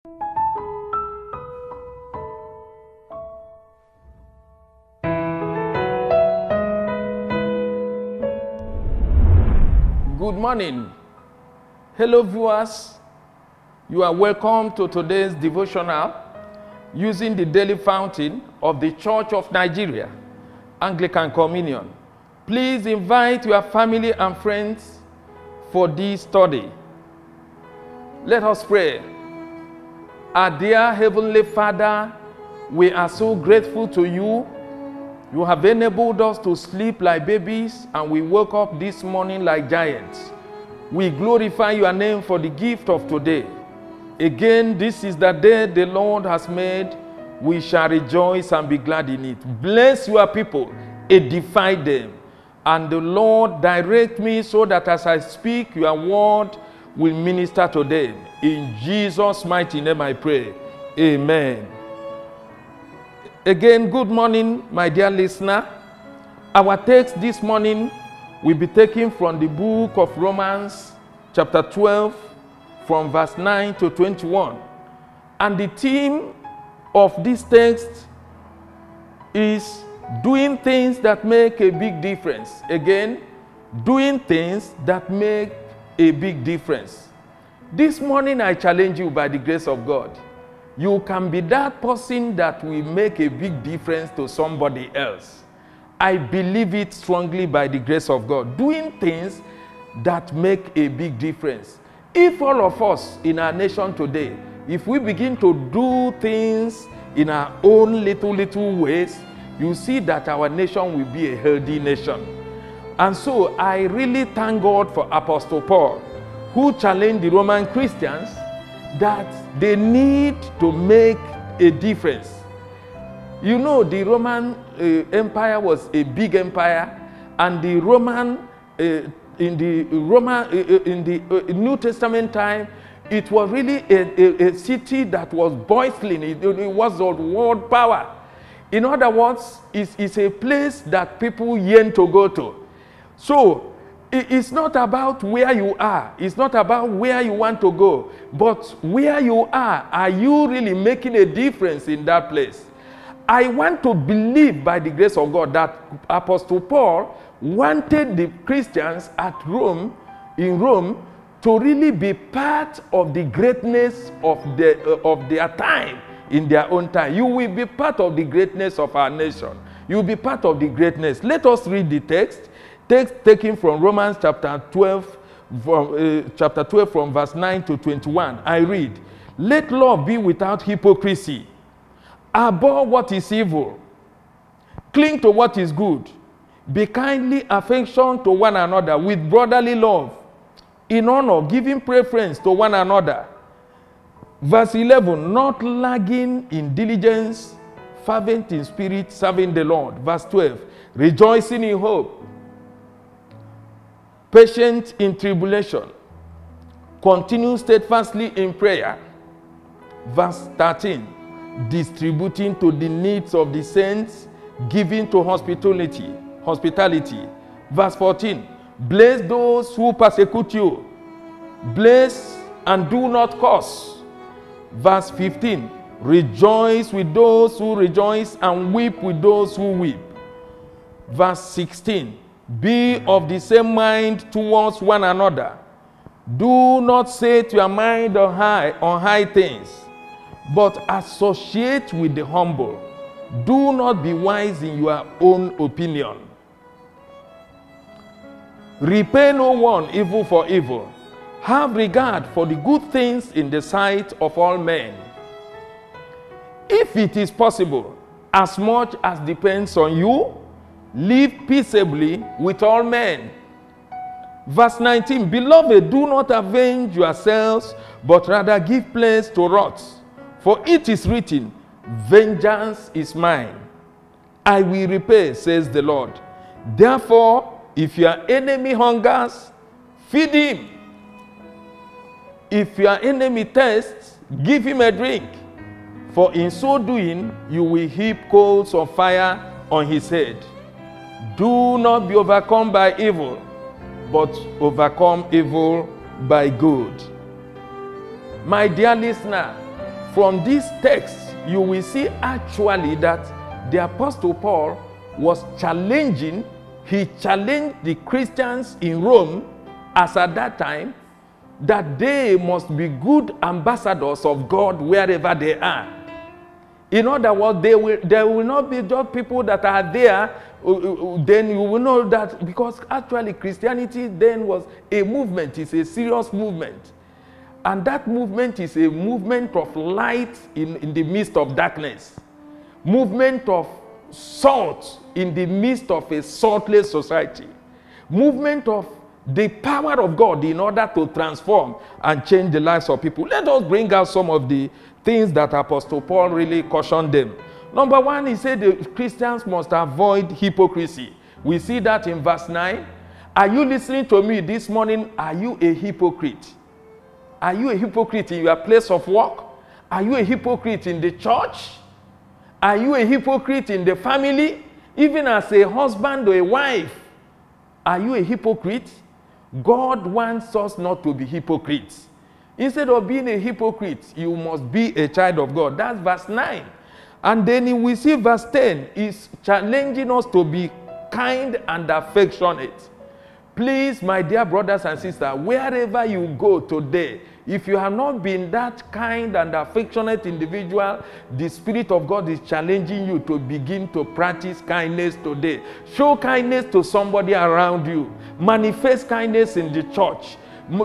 Good morning. Hello viewers. You are welcome to today's devotional using the daily fountain of the Church of Nigeria, Anglican Communion. Please invite your family and friends for this study. Let us pray. Our dear Heavenly Father, we are so grateful to you. You have enabled us to sleep like babies, and we woke up this morning like giants. We glorify your name for the gift of today. Again, this is the day the Lord has made. We shall rejoice and be glad in it. Bless your people, edify them. And the Lord direct me so that as I speak, your word will minister to them. In Jesus' mighty name I pray. Amen. Again, good morning, my dear listener. Our text this morning will be taken from the book of Romans, chapter 12, from verse 9 to 21. And the theme of this text is doing things that make a big difference. Again, doing things that make a big difference. This morning, I challenge you by the grace of God. You can be that person that will make a big difference to somebody else. I believe it strongly by the grace of God. Doing things that make a big difference. If all of us in our nation today, if we begin to do things in our own little ways, you see that our nation will be a healthy nation. And so I really thank God for Apostle Paul, who challenged the Roman Christians that they need to make a difference. You know, the Roman Empire was a big empire, and the Roman in the New Testament time, it was really a city that was boiling. It was a world power. In other words, it's a place that people yearn to go to. So it's not about where you are. It's not about where you want to go. But where you are you really making a difference in that place? I want to believe by the grace of God that Apostle Paul wanted the Christians at Rome, in Rome, to really be part of the greatness of their time, in their own time. You will be part of the greatness of our nation. You will be part of the greatness. Let us read the text. Text taken from Romans chapter 12 from verse 9 to 21. I read, "Let love be without hypocrisy. Abhor what is evil. Cling to what is good. Be kindly affectioned to one another with brotherly love, in honor, giving preference to one another." Verse 11, "Not lagging in diligence, fervent in spirit, serving the Lord." Verse 12, "Rejoicing in hope, patient in tribulation, continue steadfastly in prayer." Verse 13, "Distributing to the needs of the saints, giving to hospitality." Verse 14, "Bless those who persecute you. Bless and do not curse." Verse 15, "Rejoice with those who rejoice and weep with those who weep." Verse 16, "Be of the same mind towards one another. Do not set your mind on high things, but associate with the humble. Do not be wise in your own opinion. Repay no one evil for evil. Have regard for the good things in the sight of all men. If it is possible, as much as depends on you, live peaceably with all men." Verse 19, "Beloved, do not avenge yourselves, but rather give place to wrath. For it is written, Vengeance is mine. I will repay, says the Lord. Therefore, if your enemy hungers, feed him. If your enemy thirsts, give him a drink. For in so doing, you will heap coals of fire on his head. Do not be overcome by evil, but overcome evil by good." My dear listener, from this text, you will see actually that the Apostle Paul was challenging, he challenged the Christians in Rome as at that time, that they must be good ambassadors of God wherever they are. In other words, there will not be just people that are there, then you will know that, because actually Christianity then was a movement, it's a serious movement. And that movement is a movement of light in the midst of darkness. Movement of salt in the midst of a saltless society. Movement of the power of God in order to transform and change the lives of people. Let us bring out some of the things that Apostle Paul really cautioned them. Number one, he said the Christians must avoid hypocrisy. We see that in verse 9. Are you listening to me this morning? Are you a hypocrite? Are you a hypocrite in your place of work? Are you a hypocrite in the church? Are you a hypocrite in the family? Even as a husband or a wife, are you a hypocrite? God wants us not to be hypocrites. Instead of being a hypocrite, you must be a child of God. That's verse 9. And then we see verse 10 is challenging us to be kind and affectionate. Please, my dear brothers and sisters, wherever you go today, if you have not been that kind and affectionate individual, the Spirit of God is challenging you to begin to practice kindness today. Show kindness to somebody around you. Manifest kindness in the church.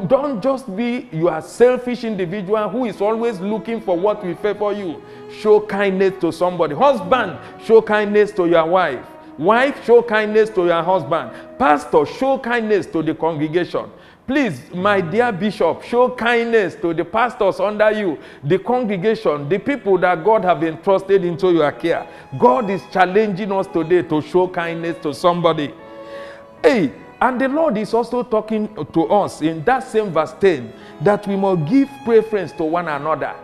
Don't just be your selfish individual who is always looking for what will favor you. Show kindness to somebody. Husband, show kindness to your wife. Wife, show kindness to your husband. Pastor, show kindness to the congregation. Please, my dear bishop, show kindness to the pastors under you, the congregation, the people that God have entrusted into your care. God is challenging us today to show kindness to somebody. Hey, and the Lord is also talking to us in that same verse 10 that we must give preference to one another.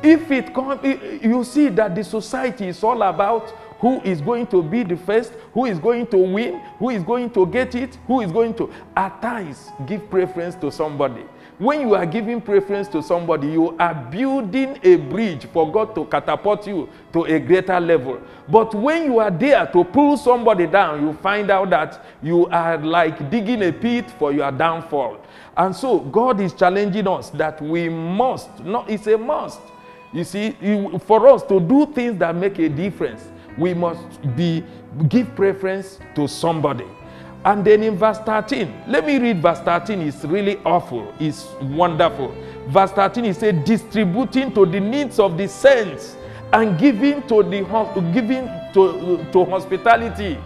If it comes, you see that the society is all about who is going to be the first, who is going to win, who is going to get it, who is going to, at times, give preference to somebody. When you are giving preference to somebody, you are building a bridge for God to catapult you to a greater level. But when you are there to pull somebody down, you find out that you are like digging a pit for your downfall. And so God is challenging us that we must, it's a must. You see, for us to do things that make a difference, we must give preference to somebody. And then in verse 13, let me read verse 13. It's really awful. It's wonderful. Verse 13, he said, distributing to the needs of the saints and giving to hospitality.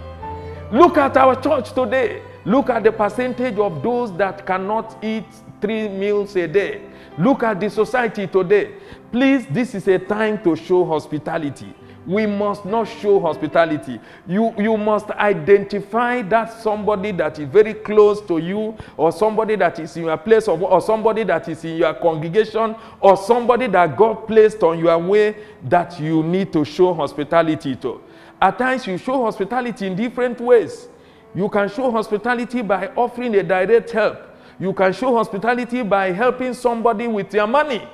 Look at our church today. Look at the percentage of those that cannot eat 3 meals a day. Look at the society today. Please, this is a time to show hospitality. We must not show hospitality. You must identify that somebody that is very close to you, or somebody that is in your place of work, or somebody that is in your congregation, or somebody that God placed on your way that you need to show hospitality to. At times you show hospitality in different ways. You can show hospitality by offering a direct help. You can show hospitality by helping somebody with your money.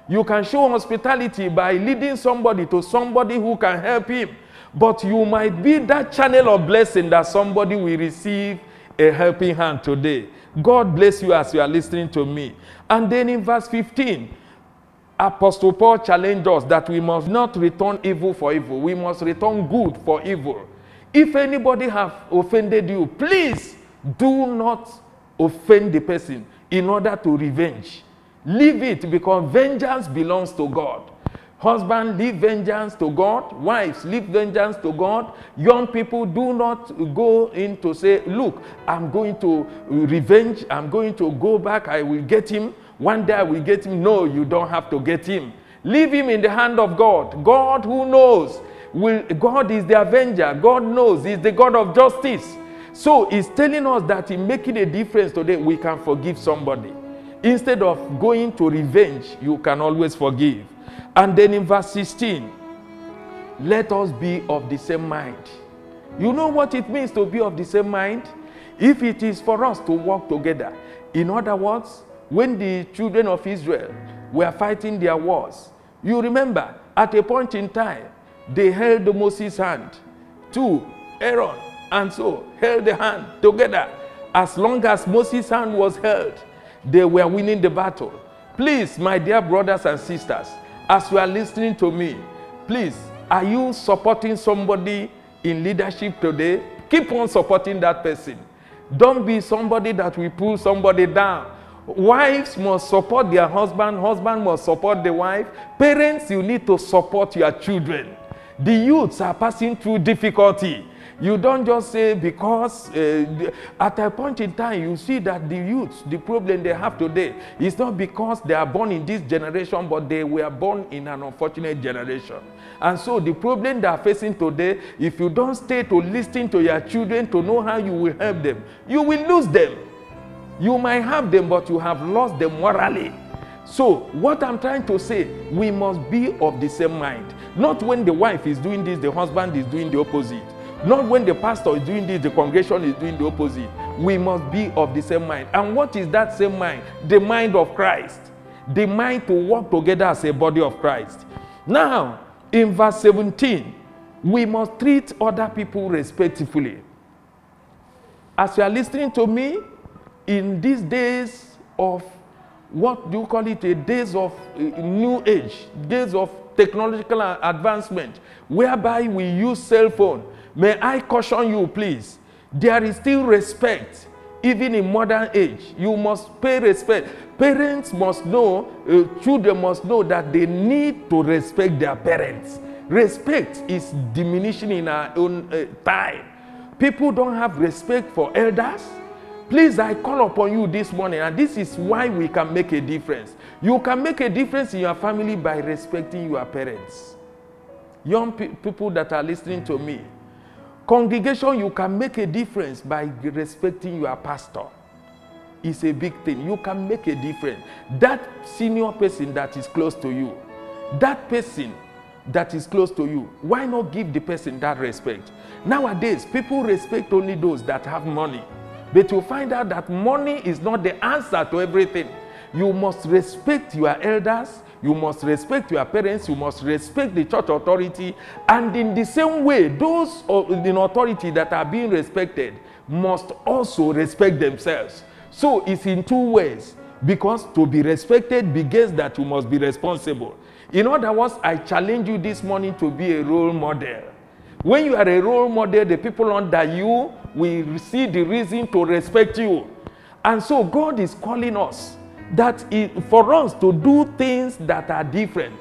You can show hospitality by leading somebody to somebody who can help him. But you might be that channel of blessing that somebody will receive a helping hand today. God bless you as you are listening to me. And then in verse 15, Apostle Paul challenged us that we must not return evil for evil. We must return good for evil. If anybody have offended you, please do not offend the person in order to revenge. Leave it, because vengeance belongs to God. Husband, leave vengeance to God. Wives, leave vengeance to God. Young people, do not go in to say, look, I'm going to revenge. I'm going to go back. I will get him. One day I will get him. No, you don't have to get him. Leave him in the hand of God. God who knows. God is the avenger. God knows. He's the God of justice. So he's telling us that in making a difference today, we can forgive somebody. Instead of going to revenge, you can always forgive. And then in verse 16, let us be of the same mind. You know what it means to be of the same mind? If it is for us to work together. In other words, when the children of Israel were fighting their wars, You remember, at a point in time, they held Moses' hand. 2, Aaron, and so held the hand together. As long as Moses' hand was held, they were winning the battle. Please, my dear brothers and sisters, as you are listening to me, please, are you supporting somebody in leadership today? Keep on supporting that person. Don't be somebody that will pull somebody down. Wives must support their husband. Husband must support the wife. Parents, you need to support your children. The youths are passing through difficulty. You don't just say because at a point in time you see that the youths, the problem they have today is not because they are born in this generation, but they were born in an unfortunate generation. And so the problem they are facing today, if you don't stay to listen to your children to know how you will help them, you will lose them. You might have them, but you have lost them morally. So what I'm trying to say, we must be of the same mind. Not when the wife is doing this, the husband is doing the opposite. Not when the pastor is doing this, the congregation is doing the opposite. We must be of the same mind. And what is that same mind? The mind of Christ. The mind to work together as a body of Christ. Now, in verse 17, we must treat other people respectfully. As you are listening to me, in these days of, what do you call it, days of new age, days of technological advancement, whereby we use cell phone, may I caution you, please, there is still respect, even in modern age. You must pay respect. Parents must know, children must know that they need to respect their parents. Respect is diminishing in our own time. People don't have respect for elders. Please, I call upon you this morning, and this is why we can make a difference. You can make a difference in your family by respecting your parents. Young people that are listening to me, congregation, you can make a difference by respecting your pastor. It's a big thing. You can make a difference. That senior person that is close to you, that person that is close to you, why not give the person that respect? Nowadays, people respect only those that have money. But you find out that money is not the answer to everything. You must respect your elders. You must respect your parents. You must respect the church authority. And in the same way, those in authority that are being respected must also respect themselves. So it's in two ways. Because to be respected begins that you must be responsible. In other words, I challenge you this morning to be a role model. When you are a role model, the people under you will see the reason to respect you. And so God is calling us that for us to do things that are different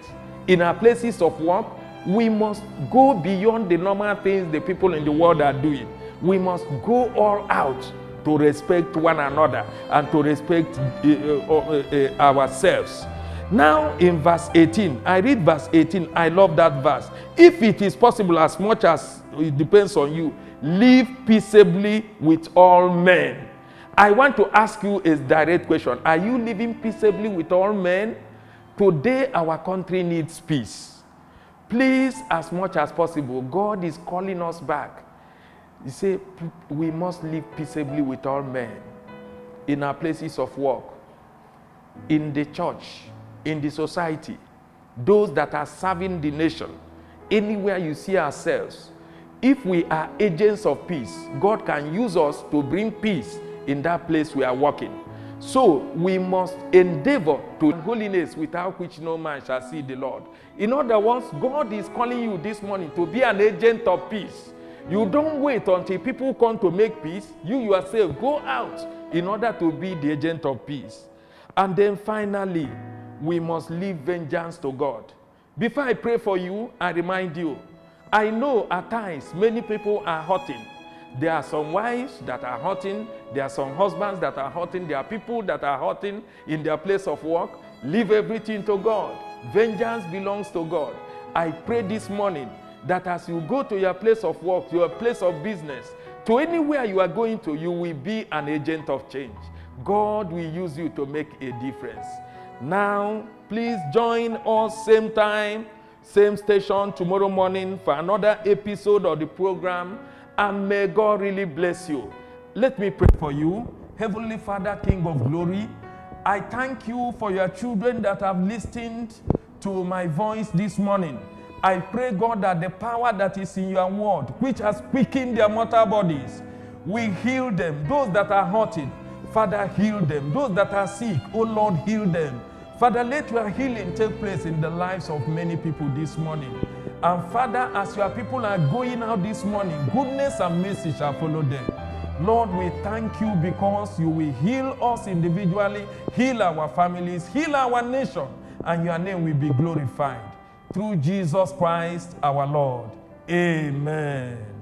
in our places of work, we must go beyond the normal things the people in the world are doing. We must go all out to respect one another and to respect ourselves. Now in verse 18, I read verse 18. I love that verse. If it is possible, as much as it depends on you, live peaceably with all men. I want to ask you a direct question. Are you living peaceably with all men? Today, our country needs peace. Please, as much as possible, God is calling us back. He said, we must live peaceably with all men in our places of work, in the church, in the society, those that are serving the nation, anywhere you see ourselves. If we are agents of peace, God can use us to bring peace in that place we are working. So we must endeavor to holiness, without which no man shall see the Lord. In other words, God is calling you this morning to be an agent of peace. You don't wait until people come to make peace. You yourself go out in order to be the agent of peace. And then finally, we must leave vengeance to God. Before I pray for you, I remind you, I know at times many people are hurting. There are some wives that are hurting. There are some husbands that are hurting. There are people that are hurting in their place of work. Leave everything to God. Vengeance belongs to God. I pray this morning that as you go to your place of work, your place of business, to anywhere you are going to, you will be an agent of change. God will use you to make a difference. Now, please join us same time, same station tomorrow morning for another episode of the program. And may God really bless you. Let me pray for you. Heavenly Father, King of glory, I thank you for your children that have listened to my voice this morning, I pray, God, that the power that is in your word, which has quickened their mortal bodies, will heal them. Those that are hurting, Father, heal them. Those that are sick, oh Lord, heal them. Father, let your healing take place in the lives of many people this morning. And Father, as your people are going out this morning, goodness and mercy shall follow them. Lord, we thank you because you will heal us individually, heal our families, heal our nation, and your name will be glorified. Through Jesus Christ our Lord. Amen.